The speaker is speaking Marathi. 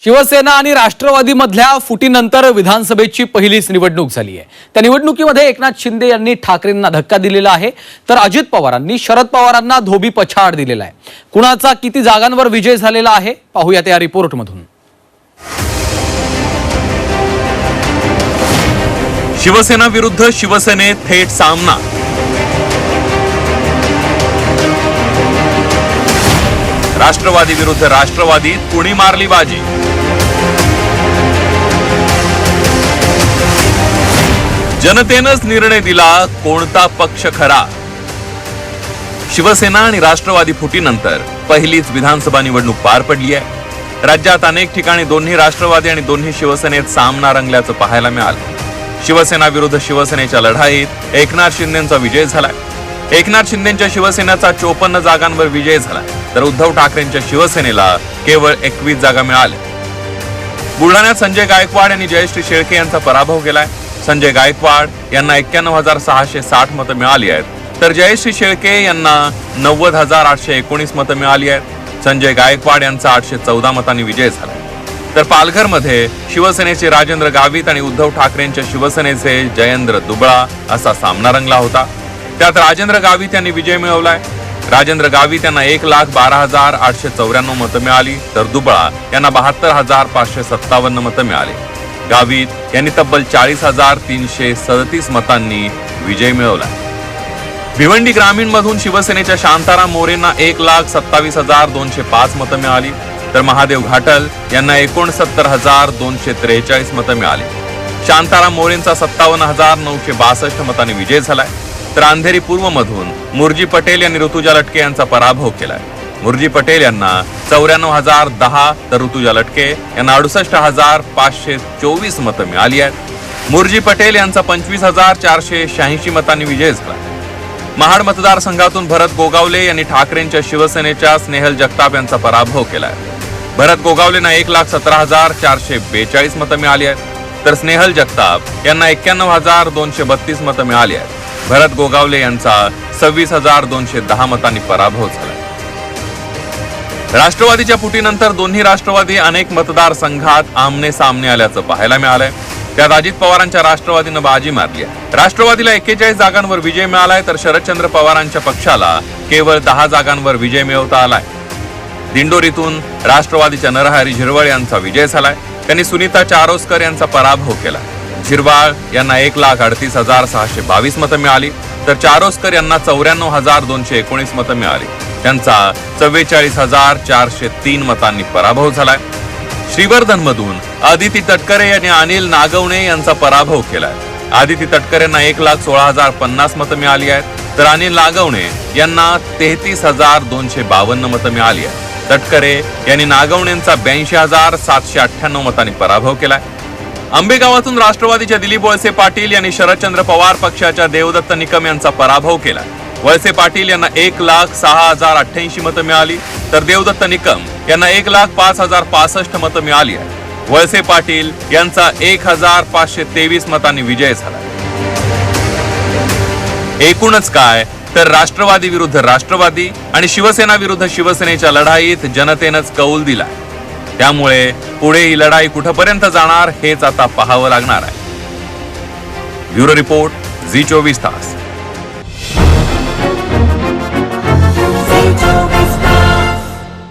शिवसेना आणि राष्ट्रवादी मधल्या फुटीनंतर विधानसभेची पहिलीच निवडणूक झाली आहे। त्या निवडणुकीमध्ये एकनाथ शिंदे यांनी ठाकरेंना धक्का दिलेला आहे, तर अजित पवारांनी शरद पवारांना धोबी पछाड दिलेला आहे। कुणाचा किती जागांवर विजय झालेला आहे पाहूयात या रिपोर्टमधून। शिवसेना विरुद्ध शिवसेनेत थेट सामना। राष्ट्रवादी विरुद्ध राष्ट्रवादीत कुणी मारली बाजी। जनतेनंच निर्णय दिला कोणता पक्ष खरा। शिवसेना आणि राष्ट्रवादी फुटीनंतर पहिलीच विधानसभा निवडणूक पार पडली आहे। राज्यात अनेक ठिकाणी दोन्ही राष्ट्रवादी आणि दोन्ही शिवसेनेत सामना रंगल्याचं पाहायला मिळालं। शिवसेना विरुद्ध शिवसेनेच्या लढाईत एकनाथ शिंदेंचा विजय झालाय। एकनाथ शिंदेंच्या शिवसेनेचा 54 जागांवर विजय झाला, तर उद्धव ठाकरेंच्या शिवसेनेला केवळ 21 जागा मिळाल्या। बुलढाण्यात संजय गायकवाड यांनी जयश्री शेळके यांचा पराभव केलाय। संजय गायकवाड यांना 91,660 मतं मिळाली आहेत, तर जयश्री शेळके यांना 90,819 मतं मिळाली आहेत। संजय गायकवाड यांचा 814 मतांनी विजय झाला। तर पालघरमध्ये शिवसेनेचे राजेंद्र गावित आणि उद्धव ठाकरेंच्या शिवसेनेचे जयेंद्र दुबळा असा सामना रंगला होता। त्यात राजेंद्र गावित यांनी विजय मिळवलाय। राजेंद्र गावित यांना 1,12,894 मतं मिळाली, तर दुबळा यांना 72,557 मतं मिळाली। गावित यांनी तब्बल 40,337 मतांनी विजय मिळवला। भिवंडी ग्रामीण मधून शिवसेनेच्या शांताराम मोरेंना 1,27,205 मतं मिळाली, तर महादेव घाटल यांना 69,243 मतं मिळाली। शांताराम मोरेंचा 57,962 मतांनी विजय झालाय, तर अंधेरी पूर्व मधून मुरजी पटेल यांनी ऋतुजा लटके यांचा पराभव केलाय। मुरजी पटेल यांना 94,010 तर ऋतुजा लटके यांना 68,524 मतं मिळाली आहेत। मुरजी पटेल यांचा 25,486 मतांनी विजय झाला। महाड मतदारसंघातून भरत गोगावले यांनी ठाकरेंच्या शिवसेनेच्या स्नेहल जगताप यांचा पराभव केलाय। भरत गोगावलेंना 1,17,442 मतं मिळाली आहेत, तर स्नेहल जगताप यांना 91,232 मतं मिळाली आहेत। भरत गोगावले यांचा 26,210 मतांनी पराभव झाला। राष्ट्रवादीच्या फुटीनंतर दोन्ही राष्ट्रवादी अनेक मतदारसंघात आमने सामने आल्याचं पाहायला मिळालंय। त्यात अजित पवारांच्या राष्ट्रवादीनं बाजी मारली आहे। राष्ट्रवादीला 41 जागांवर विजय मिळालाय, तर शरदचंद्र पवारांच्या पक्षाला केवळ 10 जागांवर विजय मिळवता आलाय। दिंडोरीतून राष्ट्रवादीच्या नरहरी झिरवळ यांचा विजय झालाय। त्यांनी सुनीता चारोस्कर यांचा पराभव केला। झिरवाळ यांना 1,38,622 मतं मिळाली, तर चारोस्कर यांना 94,219 मतं मिळाली। त्यांचा 44,403 मतांनी पराभव झालाय। श्रीवर्धन मधून आदिती तटकरे यांनी अनिल नागवणे यांचा पराभव केलाय। आदिती तटकरे यांना 1,16,050 मतं मिळाली आहेत, तर अनिल नागवणे यांना 33,252 मतं मिळाली आहेत। तटकरे यांनी नागवणेंचा 82,798 मतांनी पराभव केलाय। आंबेगावातून राष्ट्रवादीच्या दिलीप वळसे पाटील यांनी शरदचंद्र पवार पक्षाच्या देवदत्त निकम यांचा पराभव केला। वळसे पाटील यांना 1,06,088 मतं मिळाली, तर देवदत्त निकम यांना 1,05,065 मतं मिळाली आहेत। वळसे पाटील यांचा 1,523 मतांनी विजय झाला। एकूणच काय, तर राष्ट्रवादी विरुद्ध राष्ट्रवादी आणि शिवसेना विरुद्ध शिवसेनेच्या लढाईत जनतेनंच कौल दिलाय। त्यामुळे पुढे ही लढाई कुठपर्यंत जाणार हेच आता पाहावं लागणार आहे। ब्युरो रिपोर्ट, झी 24 तास।